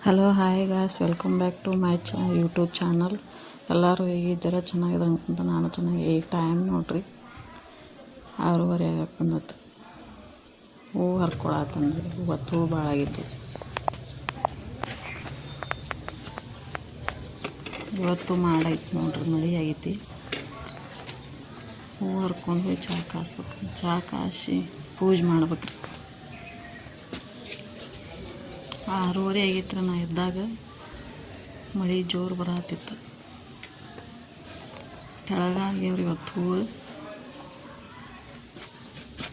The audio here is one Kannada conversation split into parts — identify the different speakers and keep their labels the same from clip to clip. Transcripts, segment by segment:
Speaker 1: Hello hi guys, welcome back to my YouTube channel. ಎಲ್ಲರೂ ಹೇಗಿದ್ದೀರ? ಚೆನ್ನಾಗಿದೆ ಅನ್ಕೊಂತ ನಾನು ಚೆನ್ನಾಗಿ. ಈ ಟೈಮ್ ನೋಡ್ರಿ 6:30 ಆಗಕ್ಕೆ ಬಂದತ್ತು. ಹೂವು ಹರ್ಕೊಳತ್ತಂದ್ರಿ. ಇವತ್ತು ಹೂವು ಭಾಳ ಆಗಿತ್ತು. ಇವತ್ತು ಮಾಡೈತಿ ನೋಡ್ರಿ, ಮಳೆ ಆಗೈತಿ. ಹೂವು ಹರ್ಕೊಂಡು ಹೋಗಿ ಚಹಾ ಕಾಸ್ಬೇಕು. ಚಹಾ ಕಾಸಿ ಪೂಜೆ ಮಾಡ್ಬೇಕ್ರಿ. 6:30 ಆಗೈತ್ರಿ. ನಾ ಇದ್ದಾಗ ಮಳೆ ಜೋರು ಬರತ್ತಿತ್ತು. ತೆಳಗಾಗ್ಯವ್ರಿ ಇವತ್ತು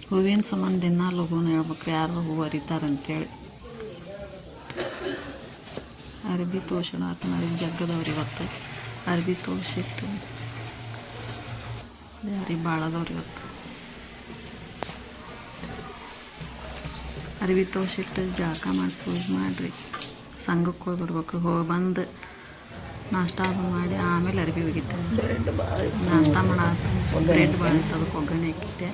Speaker 1: ಹೂವಿನ ಸಂಬಂಧ ದಿನ ಲಘುನ ಹೇಳ್ಬೇಕ್ರಿ ಯಾರು ಹೂವು ಹರಿತಾರಂತೇಳಿ. ಅರ್ಬಿ ತೋಷಣ ಅರ್ಬಿ ಜಗ್ಗದವ್ರಿ ಇವತ್ತು. ಅರ್ಬಿ ತೋಷಿಟ್ಟು ಅರ್ಬಿ ಭಾಳದವ್ರಿ ಇವತ್ತು. ಅರ್ಬಿ ತೋಷಿಟ್ಟು ಜಳಕ ಮಾಡಿ ಪೂಜೆ ಮಾಡಿರಿ. ಸಂಘಕ್ಕೆ ಹೋಗಿ ಬರ್ಬೇಕು. ಹೋಗಿ ಬಂದು ನಾಷ್ಟ ಮಾಡಿ ಆಮೇಲೆ ಅರ್ಬಿ ಹೋಗಿದ್ದೆ. ನಾಷ್ಟ ಮಾಡತ್ತ ಬ್ರೆಡ್ ಭಾಳ ಇತ್ತು, ಅದಕ್ಕೆ ಒಗ್ಗರಣೆ ಹಾಕಿದ್ದೆ.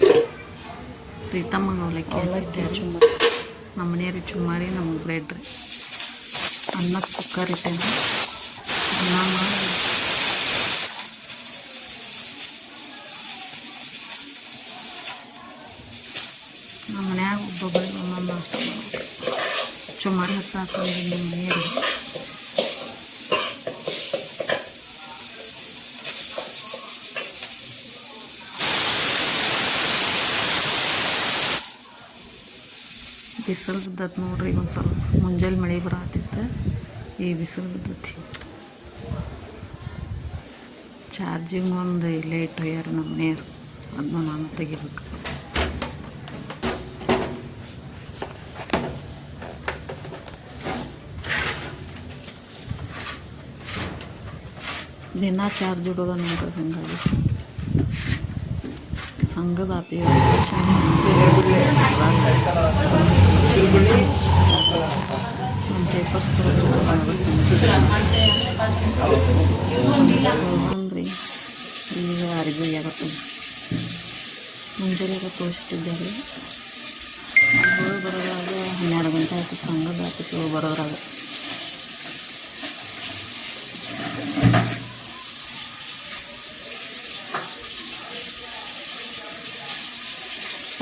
Speaker 1: ಪ್ರೀತಮ್ಮಗೆ ಅವಲಕ್ಕಿ ಹಚ್ಚಿದ್ದೆ. ನಮ್ಮ ಮನೆಯವ್ರಿಗೆ ಚುಮ್ಮಾರಿ, ನಮಗೆ ಬ್ರೆಡ್ ರೀ. ಅನ್ನಕ್ಕೆ ಕುಕ್ಕರ್ ಇಟ್ಟೇನೆ. ಅನ್ನ ಮಾಡಿ ನಮ್ಮ ಮನ್ಯಾಗ ಒಬ್ಬೊಬ್ಬರಿಗೆ ಒಂದೊಂದು ನಾಷ್ಟ ಮಾಡ್ಬೇಕು. ಚುಮ್ಮಾರಿ ಹಚ್ಚಾಕೊಂಡ್ರಿ ನಿಮ್ಮ ಮನೆಯವ್ರಿಗೆ. ಬಿಸಿಲು ಬಿದ್ದತ್ತು ನೋಡ್ರಿ. ಒಂದು ಸ್ವಲ್ಪ ಮುಂಜಾನೆ ಮಳೆ ಬರತ್ತಿತ್ತು, ಈ ಬಿಸಿಲು ಬಿದ್ದತಿ. ಚಾರ್ಜಿಂಗ್ ಒಂದು ಇಲ್ಲೇ ಇಟ್ಟು ಹೋಗ್ಯಾರ ನಮ್ಮ ಮನೆಯವ್ರು. ಅದನ್ನ ನಾನು ತೆಗಿಬೇಕು. ದಿನ ಚಾರ್ಜ್ ಇಡೋದ ನೋಡ್ರಿ. ಹಂಗಾಗಿ ಸಂಘದ ಅಪ್ಲಿಕೇಶನ್ ಪೇಪರ್ಸ್ ಬಂದ್ರಿ. ಈಗ ಅರ್ಬಿ ಆಗತ್ತೆ. ಮುಂಜಾನೆ ತೋರಿಸ್ತಿದ್ದಾರೆ. ಹೋಗಿ ಬರೋದ್ರಾಗ 12 ಗಂಟೆ ಆಯ್ತು. ಸಂಘದ ಆಫೀಸ್ ಹೋಗಿ ಬರೋದ್ರಾಗ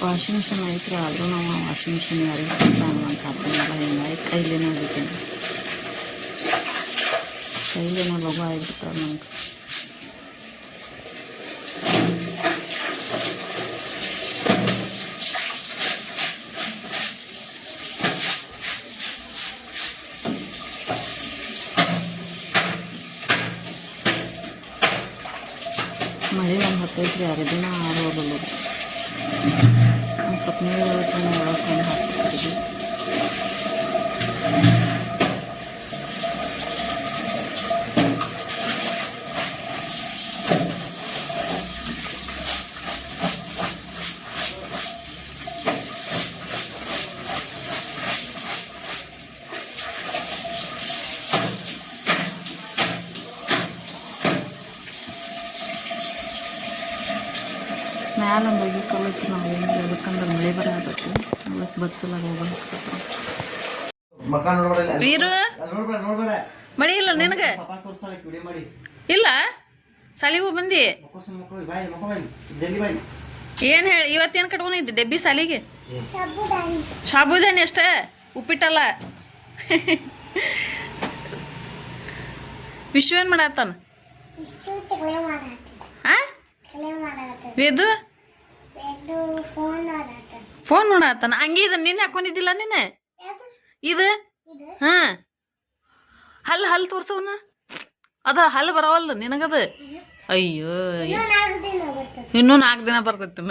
Speaker 1: ವಾಷಿಂಗ್ ಮಿಷಿನ್ ಐತ್ರಿ. ಆದರೂ ನಾವು ವಾಷಿಂಗ್ ಮಿಷಿನ್ ಯಾರಿಗೆ ಅಂತ ಹಾಕೋಲ್ಲ. ಹಿಂಗಾಗಿ ಕೈಲೇನೆ ಹೋಗಿದ್ದೀನಿ. ಕೈಲೇನೋ ಲಘು ಆಗಿಬಿಡ್ತಾರೆ ನಮ್ಗೆ. ಮಳೆ ಒಂದು ಹತ್ತೈತ್ರಿ. 6 ದಿನ ಆರೋದಲ್ಲ. ಒಂದು ಸ್ವಲ್ಪ ನೀರು ಒಳಕೊಂಡು ಹಾಕ್ತಿದ್ವಿ. ಮ್ಯಾಲ ಹೋಗಿ ಕಲಿತು ನಾವು ಏನು ಹೇಳ್ಬೇಕಂದ್ರೆ ಮಳೆ ಬರಬೇಕು. ಅದಕ್ಕೆ ಬಚ್ಚಲಾಗ ವೀರು ಮಳೆ ಇಲ್ಲ ನಿನಗೆ? ಇಲ್ಲ ಸಾಲಿಗೆ ಹೋಗಿ ಬಂದಿ? ಏನು ಹೇಳಿ ಇವತ್ತೇನು ಕಟ್ಕೊಂಡಿದ್ದೆ ಡೆಬ್ಬಿ ಸಾಲಿಗೆ? ಸಾಬುದಾನಿ ಅಷ್ಟೇ, ಉಪ್ಪಿಟ್ಟಲ್ಲ. ವಿಶ್ವ ಏನು ಮಾಡತ್ತಾನ? ವೇದು ಫೋನ್ ನೋಡತ್ತಾನ. ಹಂಗೆ ಇದು ನಿನ್ನೆ ಹಾಕೊಂಡಿದ್ದಿಲ್ಲ ನೀನು ಇದು? ಹಾಂ, ಹಲ್ಲು ತೋರ್ಸವನ. ಅದ ಹಲ್ಲು ಬರವಲ್ದು ನಿನಗದ. ಅಯ್ಯೋ, ಇನ್ನೂ 4 ದಿನ ಬರ್ತೈತಿ.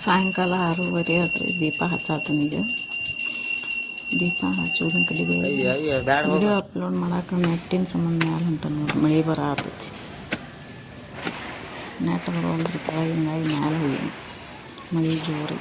Speaker 1: ಸಾಯಂಕಾಲ 6:30 ಆತ್ರಿ. ದೀಪ ಹಚ್ಚಾತನೀಗ. ದೀಪ ಹಚ್ಚೋದನ್ನ ಕಡಿಬೇಡಿ. ವಿಡಿಯೋ ಅಪ್ಲೋಡ್ ಮಾಡಕ್ಕೆ ನೆಟ್ಟಿನ ಸಂಬಂಧ ಮ್ಯಾಲೆ ಹೊಂಟ ನೋಡಿ. ಮಳೆ ಬರತೈತಿ. ನೆಟ್ ಬರೋಲ್ರಿ ತಳ. ಹಿಂಗಾಗಿ ಮ್ಯಾಲೆ ಹೋಗಿ ಮಳೆ ಜೋರಿ.